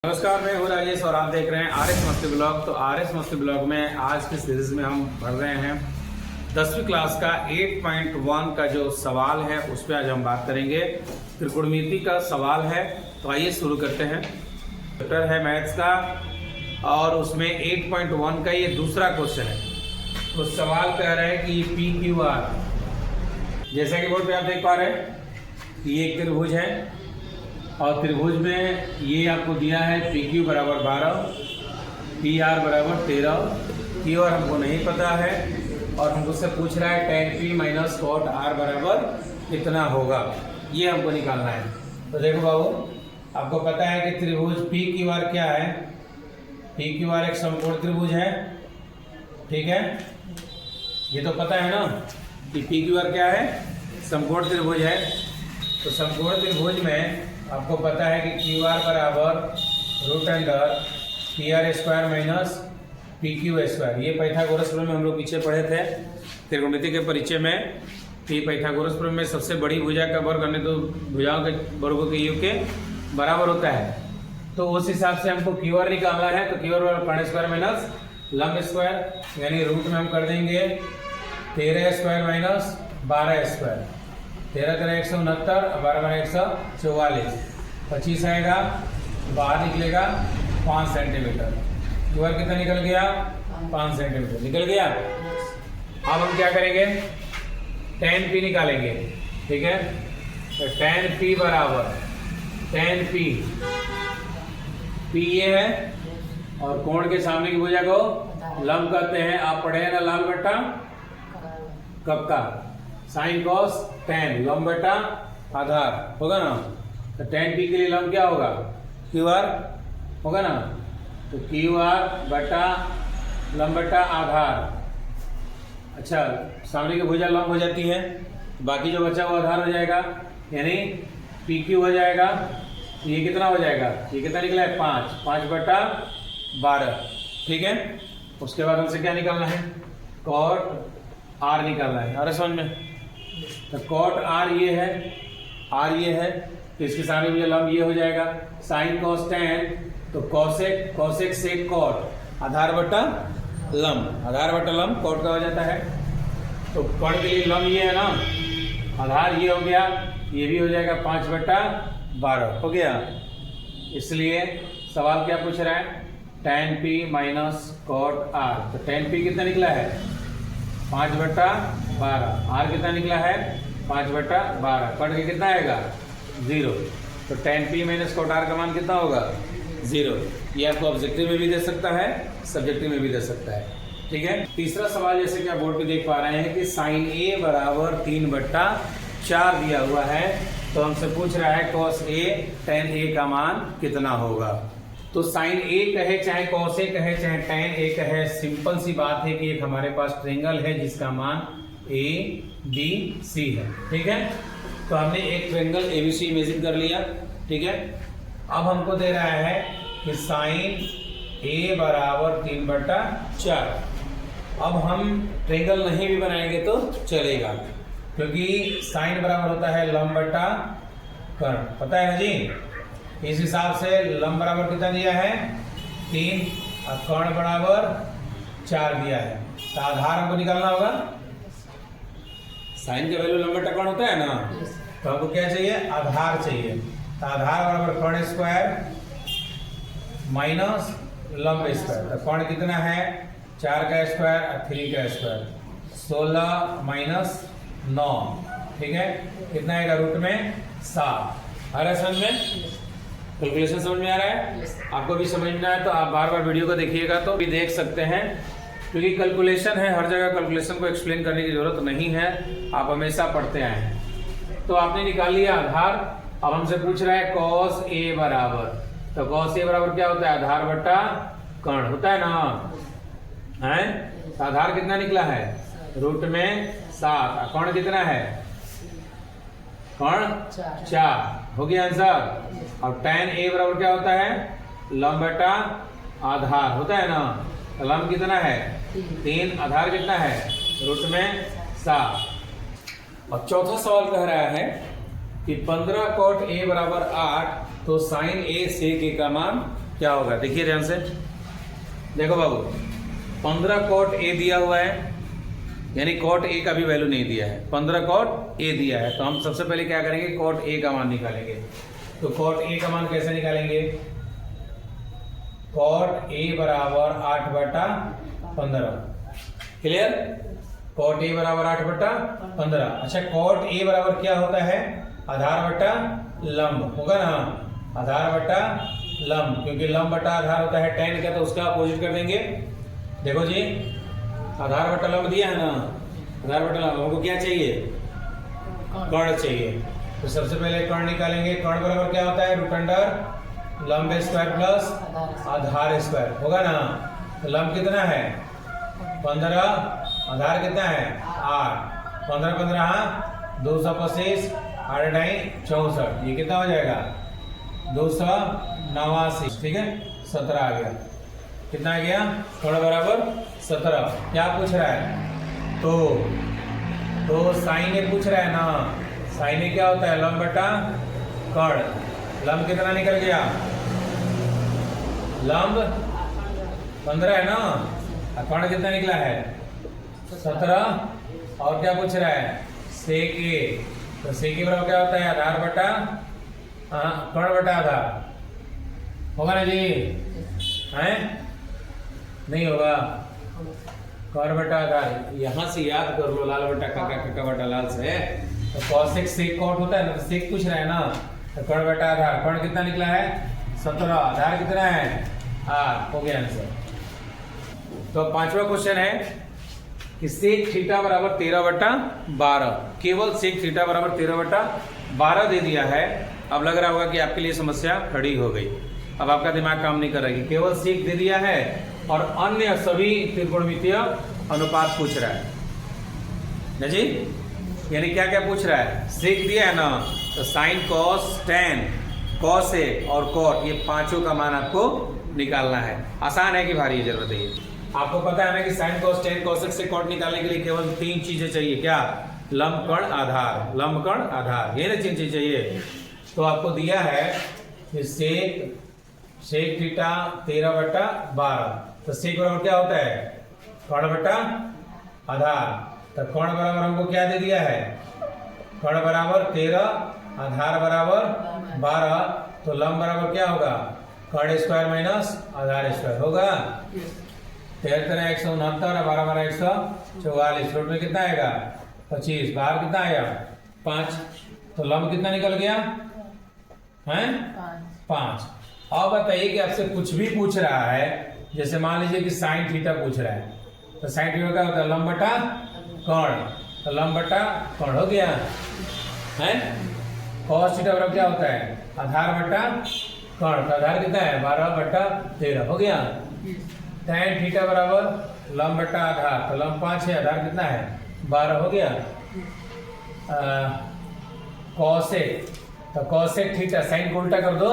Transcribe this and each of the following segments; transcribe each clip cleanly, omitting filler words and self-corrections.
नमस्कार, मैं हूँ राजेश और आप देख रहे हैं आर एस मस्ती ब्लॉग। तो आर एस मस्ती ब्लॉग में आज की सीरीज में हम पढ़ रहे हैं 10वीं क्लास का 8.1 का जो सवाल है उस पर आज हम बात करेंगे। त्रिकोणमिति का सवाल है, तो आइए शुरू करते हैं। चैप्टर है मैथ्स का और उसमें 8.1 का ये दूसरा क्वेश्चन है। तो सवाल कह रहे हैं कि पी क्यू आर, जैसा कि बोर्ड पे आप देख पा रहे हैं कि ये एक त्रिभुज है और त्रिभुज में ये आपको दिया है पी क्यू बराबर 12, पी आर बराबर 13, क्यू आर हमको नहीं पता है और हमको से पूछ रहा है tan p minus cot R बराबर कितना होगा, ये हमको निकालना है। तो देखो बाबू, आपको पता है कि त्रिभुज पी क्यू आर क्या है। पी क्यू आर एक समकोण त्रिभुज है, ठीक है। ये तो पता है ना कि पी क्यू आर क्या है, समकोण त्रिभुज है। तो समकोण त्रिभुज में आपको पता है कि क्यू आर बराबर root under P R square minus P Q square. ये पाइथागोरस प्रमेय में हम लोग पीछे पढ़े थे त्रिकोणमिति के परिचय में कि पाइथागोरस प्रमेय में सबसे बड़ी भुजा का वर्ग अन्य दो भुजाओं के वर्गों के योग के बराबर होता है। तो उस हिसाब से हमको क्यू आर निकालना है। तो क्यू आर बराबर कर्ण स्क्वायर माइनस लंब स्क्वायर, यानी रूट में हम कर देंगे 13 स्क्वायर माइनस 12 स्क्वायर। 13 169 और 12 144, 25 आएगा, बाहर निकलेगा 5 सेंटीमीटर। क्यू आर कितना निकल गया, 5 सेंटीमीटर निकल गया। अब हम क्या करेंगे, tan p निकालेंगे, ठीक है। तो tan p बराबर tan p, p ये है और कोण के सामने की भुजा को लंब कहते हैं। आप पढ़े हैं ना लाल बट्टा कब का, साइन कॉस tan, लंब बटा आधार होगा ना। तो tan p के लिए लंब क्या होगा, क्यू आर होगा ना। तो क्यू आर बटा लंब बटा आधार। अच्छा, सामने की भुजा लंब हो जाती है, बाकी जो बचा वो आधार हो जाएगा, यानी पी क्यू हो जाएगा। तो ये कितना हो जाएगा, ये कितना निकला है 5 बटा 12, ठीक है। उसके बाद हमसे क्या निकालना है, कॉट आर निकालना है। अरे समझ में, तो कॉट आर ये है, आर ये है, तो इसके सामने मुझे लंब ये हो जाएगा। साइन कॉस tan, तो कॉसेक, कॉसेक सेक कॉट, आधार बटा लंब, आधार बटा लंब कॉट का हो जाता है। तो कॉट के लिए लंब ये है ना, आधार ये हो गया, ये भी हो जाएगा 5 बटा 12 हो गया। इसलिए सवाल क्या पूछ रहा है, tan p minus cot R. तो tan p कितना निकला है, 5 बटा 12, आर कितना निकला है 5 बटा 12, कट के कितना आएगा 0। तो tan p minus cot R का मान कितना होगा 0। ये आपको ऑब्जेक्टिव में भी दे सकता है, सब्जेक्टिव में भी दे सकता है, ठीक है। तीसरा सवाल, जैसे कि आप बोर्ड पे देख पा रहे हैं कि साइन a बराबर 3 बट्टा 4 दिया हुआ है। तो हमसे पूछ रहा है cos a tan a का मान कितना होगा। तो साइन a कहे चाहे cos a कहे चाहे tan a कहे, सिंपल सी बात है कि एक हमारे पास ट्रायंगल है जिसका मान a b c है, ठीक है। तो हमने एक ट्रायंगल ABC इमेजिन कर लिया, ठीक है। अब हमको दे रहा है कि साइन a बराबर 3 बटा 4। अब हम ट्रायंगल नहीं भी बनाएंगे तो चलेगा, क्योंकि साइन बराबर होता है लंब बटा कर्ण, पता है ना जी। इस हिसाब से लंब बराबर कितना दिया है 3 और कर्ण बराबर 4 दिया है। तो आधार हमको निकालना होगा, साइन का वैल्यू लंब बटा कर्ण होता है ना। तो हमको क्या चाहिए, आधार चाहिए। तो आधार बराबर कर्ण स्क्वायर माइनस लंब स्क्वायर। तो कर्ण कितना है 4 का स्क्वायर और 3 का स्क्वायर, 16 माइनस 9, ठीक है। कितना आएगा रूट में 7। आ रहा है समझ में, कैलकुलेशन समझ में आ रहा है। आपको भी समझना है तो आप बार बार वीडियो को देखिएगा तो भी देख सकते हैं, क्योंकि कैलकुलेशन है, हर जगह कैलकुलेशन को एक्सप्लेन करने की जरूरत नहीं है, आप हमेशा पढ़ते आए हैं। तो आपने निकाल लिया आधार। अब हमसे पूछ रहा है cos a बराबर, तो cos a बराबर क्या होता है, आधार बटा कर्ण होता है ना, है। तो आधार कितना निकला है रूट में 7, कर्ण कितना है, कर्ण 4 हो गया आंसर। और tan a बराबर क्या होता है, लंब बटा आधार होता है ना। तो लंब कितना है 3, आधार कितना है रूट में 7। और चौथा सवाल कह रहा है कि 15 cot a बराबर 8, तो साइन a सेक a का मान क्या होगा, देखिए ध्यान से। देखो बाबू 15 कॉट ए दिया हुआ है, यानी कॉट ए का भी वैल्यू नहीं दिया है, 15 कॉट ए दिया है। तो हम सबसे पहले क्या करेंगे, कॉट ए का मान निकालेंगे। तो कॉट ए का मान कैसे निकालेंगे, कॉट ए बराबर 8/15। क्लियर, कॉट ए बराबर 8/15। अच्छा कॉट ए बराबर क्या होता है, आधार बटा लंब होगा ना, आधार बटा लंब, क्योंकि लंब बटा आधार होता है tan का, तो उसका अपोजिट कर देंगे। देखो जी आधार बटा लंब दिया है ना, आधार बटा लंब, हमको क्या चाहिए, कर्ण चाहिए। तो सबसे पहले कर्ण निकालेंगे। कर्ण बराबर क्या होता है, √, लंब स्क्वायर प्लस आधार स्क्वायर होगा ना। तो लंब कितना है 15, आधार कितना है 8, 15 15 225, 8 64, ये कितना हो जाएगा 289। ठीक है 17 आ गया, कितना आ गया, कर्ण बराबर 17। क्या पूछ रहा है, तो साइन ए पूछ रहा है ना, साइन ए क्या होता है, लंब बटा कर्ण। लंब कितना निकल गया, लंब 15 है ना, कर्ण कितना निकला है 17। और क्या पूछ रहा है, सेक ए, तो सेक ए बराबर क्या होता है, आधार बटा कर्ण बटा आधार होगा ना जी, हैं नहीं होगा, कर्ण बटा आधार। यहां से याद कर लो, लाल बटा काका, काका बटा लाल से। तो कॉसेक सेक कॉट होता है ना, तो सेक पूछ रहा है ना, तो कर्ण बटा आधार, कर्ण कितना निकला है 17, आधार कितना है 8, हो गया आंसर। तो 5वां क्वेश्चन है कि सेक थीटा बराबर 13/12, केवल सेक थीटा बराबर 13/12 दे दिया है। अब लग रहा होगा कि आपके लिए समस्या खड़ी हो गई, अब आपका दिमाग काम नहीं कर रहा है, केवल सेक दे दिया है और अन्य सभी त्रिकोणमितीय अनुपात पूछ रहा है ना जी। यानी क्या क्या पूछ रहा है, सेक दिया है ना, तो sine cos tan cos A और कॉट, ये पांचों का मान आपको निकालना है। आसान है कि भारी जरूरत है ये, आपको पता है ना कि साइन कॉस टैन कॉसेक से कॉट निकालने के लिए केवल 3 चीजें चाहिए, क्या, लंब कर्ण आधार, लंब कर्ण आधार, ये ना 3 चीजें चाहिए। तो आपको दिया है कि सेक थीटा 13/12, तो सेक बराबर क्या होता है, कर्ण बटा आधार। तो कर्ण बराबर हमको क्या दे दिया है, कर्ण बराबर 13, आधार बराबर 12, तो लंब बराबर क्या होगा, कर्ण स्क्वायर माइनस आधार स्क्वायर होगा। 13 169, 12 12 144, रूट में कितना आएगा 25, बाहर कितना आया 5, तो लंब कितना निकल गया है 5। अब बताइए कि आपसे कुछ भी पूछ रहा है, जैसे मान लीजिए कि साइन थीटा पूछ रहा है, तो साइन थीटा क्या होता है, लंब बटा कर्ण, तो लंब बटा कर्ण हो गया है। कॉस थीटा बराबर क्या होता है, आधार बटा कर्ण, तो आधार कितना है 12/13 हो गया। टैन थीटा बराबर लंब बटा आधार, तो लंब 5 है, आधार कितना है 12 हो गया। कॉसेक, तो कॉसेक थीटा, साइन को उल्टा कर दो,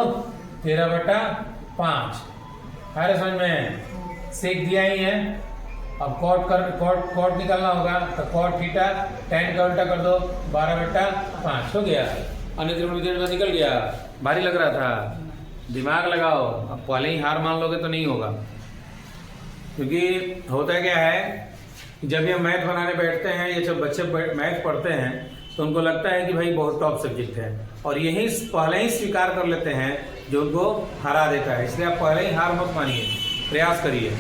13/5, अरे समझ में, सेक दिया ही है। अब कॉट निकालना होगा, तो कॉट थीटा टैन का उल्टा कर दो, 12/5 हो गया। अन्य त्रिकोणमितीय निकल गया, भारी लग रहा था, दिमाग लगाओ, अब पहले ही हार मान लोगे तो नहीं होगा। क्योंकि होता क्या है, जब ये मैथ बनाने बैठते हैं, ये जब बच्चे मैथ पढ़ते हैं तो उनको लगता है कि भाई बहुत टॉप सब्जेक्ट है, और यही पहले ही स्वीकार कर लेते हैं जो उनको हरा देता है। इसलिए आप पहले ही हार मत मानिए, प्रयास करिए।